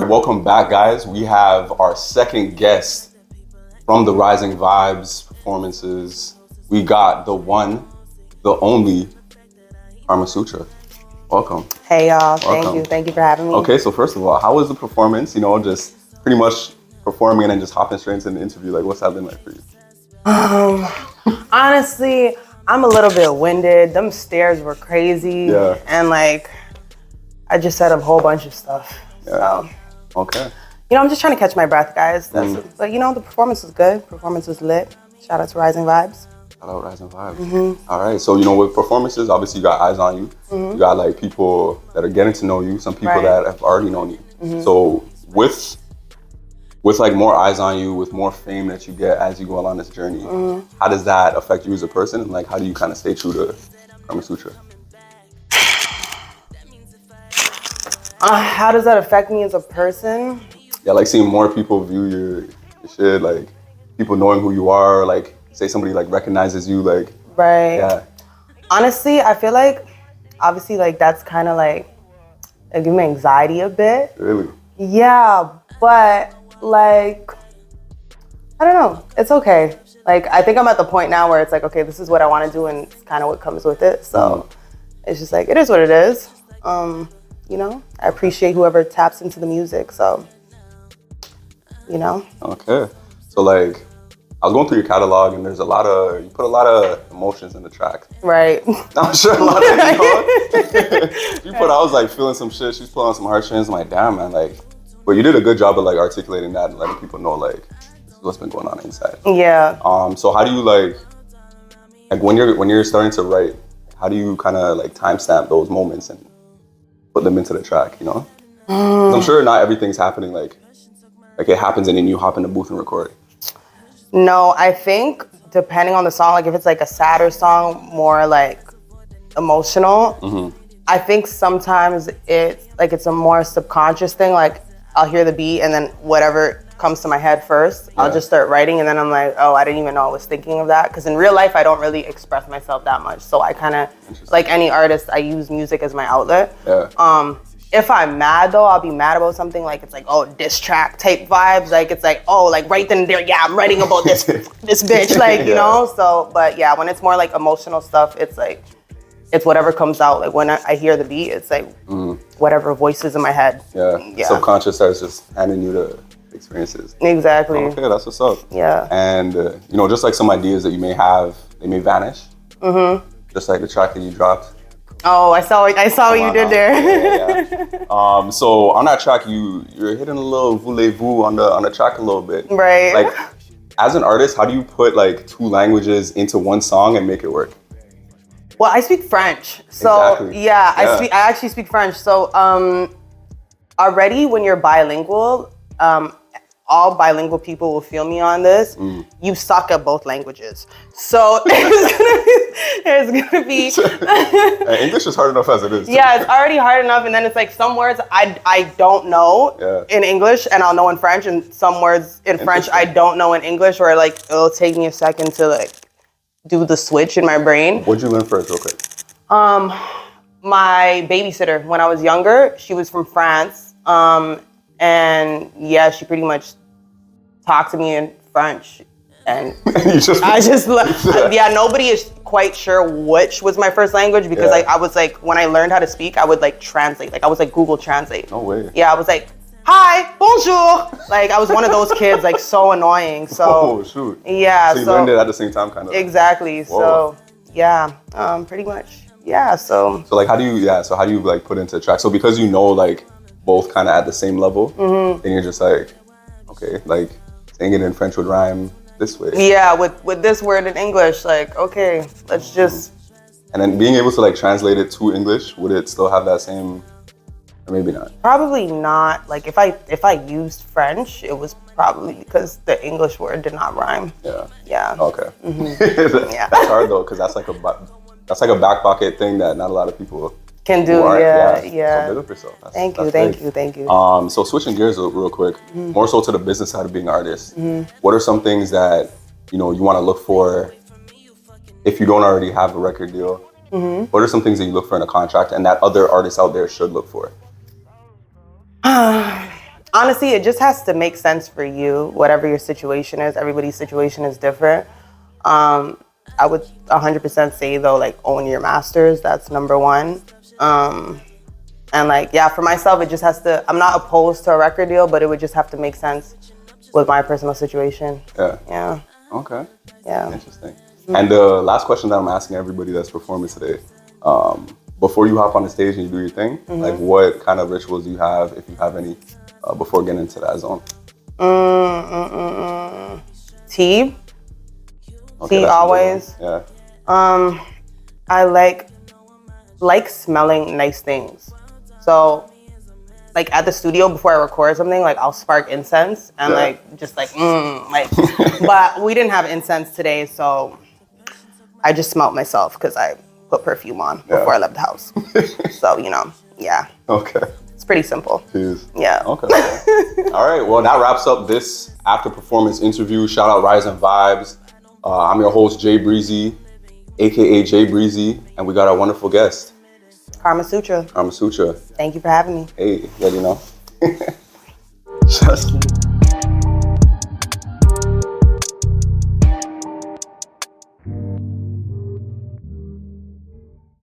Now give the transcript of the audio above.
welcome back, guys. We have our second guest from the Rising Vibes performances. We got the one, the only, Sutra. Welcome. Hey y'all, thank you for having me. Okay, so first of all, how was the performance? You know, just pretty much performing and then just hopping straight into the interview. Like, what's that been like for you? Honestly, I'm a little bit winded. Them stairs were crazy. Yeah. And like, I just said a whole bunch of stuff. Yeah. So, okay. You know, I'm just trying to catch my breath, guys. But you know, the performance was good. Performance was lit. Shout out to Rising Vibes. Shout out Rising Vibes. All right, so you know, with performances, obviously you got eyes on you. You got like people that are getting to know you, some people that have already known you. So with like more eyes on you, with more fame that you get as you go along this journey, how does that affect you as a person? And like, how do you kind of stay true to Sutra? How does that affect me as a person? Yeah, like seeing more people view your shit, like people knowing who you are, like say somebody like recognizes you, like. Right. Yeah. Honestly, I feel like, obviously, like that's kind of like, it gives me anxiety a bit. Really? Yeah, but like, I don't know, it's okay. Like, I think I'm at the point now where it's like, okay, this is what I want to do and it's kind of what comes with it. So it's just like, it is what it is. You know, I appreciate whoever taps into the music, so, you know. Okay. So like, I was going through your catalog and there's you put a lot of emotions in the track. Right. I'm sure a lot of you know, I was like feeling some shit, she's pulling on some heartstrings. I'm like, damn man, like, but you did a good job of like articulating that and letting people know like, this is what's been going on inside. Yeah. So how do you like when you're starting to write, how do you kind of like timestamp those moments and put them into the track, you know? 'Cause I'm sure not everything's happening like it happens and then you hop in the booth and record. No, I think depending on the song, like if it's like a sadder song, more like emotional, I think sometimes it's a more subconscious thing. Like I'll hear the beat and then whatever comes to my head first, I'll just start writing and then I'm like, oh, I didn't even know I was thinking of that. Because in real life, I don't really express myself that much. So I kind of, like any artist, I use music as my outlet. Yeah. If I'm mad though, I'll be mad about something like it's like, oh, diss track type vibes. Like it's like, oh, like right then and there, yeah, I'm writing about this bitch, like, you know? So, but yeah, when it's more like emotional stuff, it's like, it's whatever comes out. Like when I hear the beat, it's like whatever voices in my head. Yeah. Subconscious starts just handing you the experiences. Exactly. Okay, that's what's up. Yeah. And you know, just like some ideas that you may have, they may vanish. Just like the track that you dropped. Oh, I saw what you did there. Yeah. So on that track, you're hitting a little voulez-vous on the track a little bit. Right. Like, as an artist, how do you put like two languages into one song and make it work? Well, I speak French, so exactly. I actually speak French. So already when you're bilingual, all bilingual people will feel me on this. You suck at both languages. So there's gonna be English is hard enough as it is. Yeah, it's already hard enough, and then it's like some words I don't know in English and I'll know in French, and some words in French I don't know in English, or like it'll take me a second to like do the switch in my brain. What'd you learn first, real quick? My babysitter when I was younger, she was from France. And yeah, she pretty much talked to me in French, and nobody is quite sure which was my first language because I was like, when I learned how to speak, I would like translate, like I was like Google Translate. No way. Yeah, I was like, hi, bonjour. Like I was one of those kids, like so annoying. So oh shoot. Yeah. So you learned it at the same time, kind of. Exactly. Whoa. So yeah, pretty much. Yeah. So like how do you like put into a track? So because you know like both kind of at the same level, then you're just like, okay, like saying it in French would rhyme this way. Yeah, with this word in English, like, okay, let's just. And then being able to like translate it to English, would it still have that same, or maybe not? Probably not. Like if I used French, it was probably because the English word did not rhyme. Yeah. Yeah. Okay. That's hard though, because that's like a back pocket thing that not a lot of people can do. Yeah. So big up yourself. Thank you. So switching gears real quick, more so to the business side of being an artist. What are some things that you know you want to look for if you don't already have a record deal? What are some things that you look for in a contract and that other artists out there should look for? Honestly, it just has to make sense for you, whatever your situation is. Everybody's situation is different. I would 100% say though, like, own your masters. That's number one. And like, yeah, for myself, it just has to, I'm not opposed to a record deal, but it would just have to make sense with my personal situation. Yeah. Yeah. Okay. Yeah. Interesting. And the last question that I'm asking everybody that's performing today, before you hop on the stage and you do your thing, like what kind of rituals do you have, if you have any, before getting into that zone? Tea. Okay, Tea always. Yeah. I like smelling nice things. So like at the studio before I record something, like I'll spark incense and but we didn't have incense today, so I just smelled myself because I put perfume on before I left the house. So, yeah. Okay. It's pretty simple. Jeez. Yeah. Okay. All right. Well, that wraps up this after performance interview. Shout out Rise and Vibes. I'm your host, Jay Breezy, aka Jay Breezy, and we got our wonderful guest, Sutra. Sutra. Thank you for having me. Hey, yeah, Just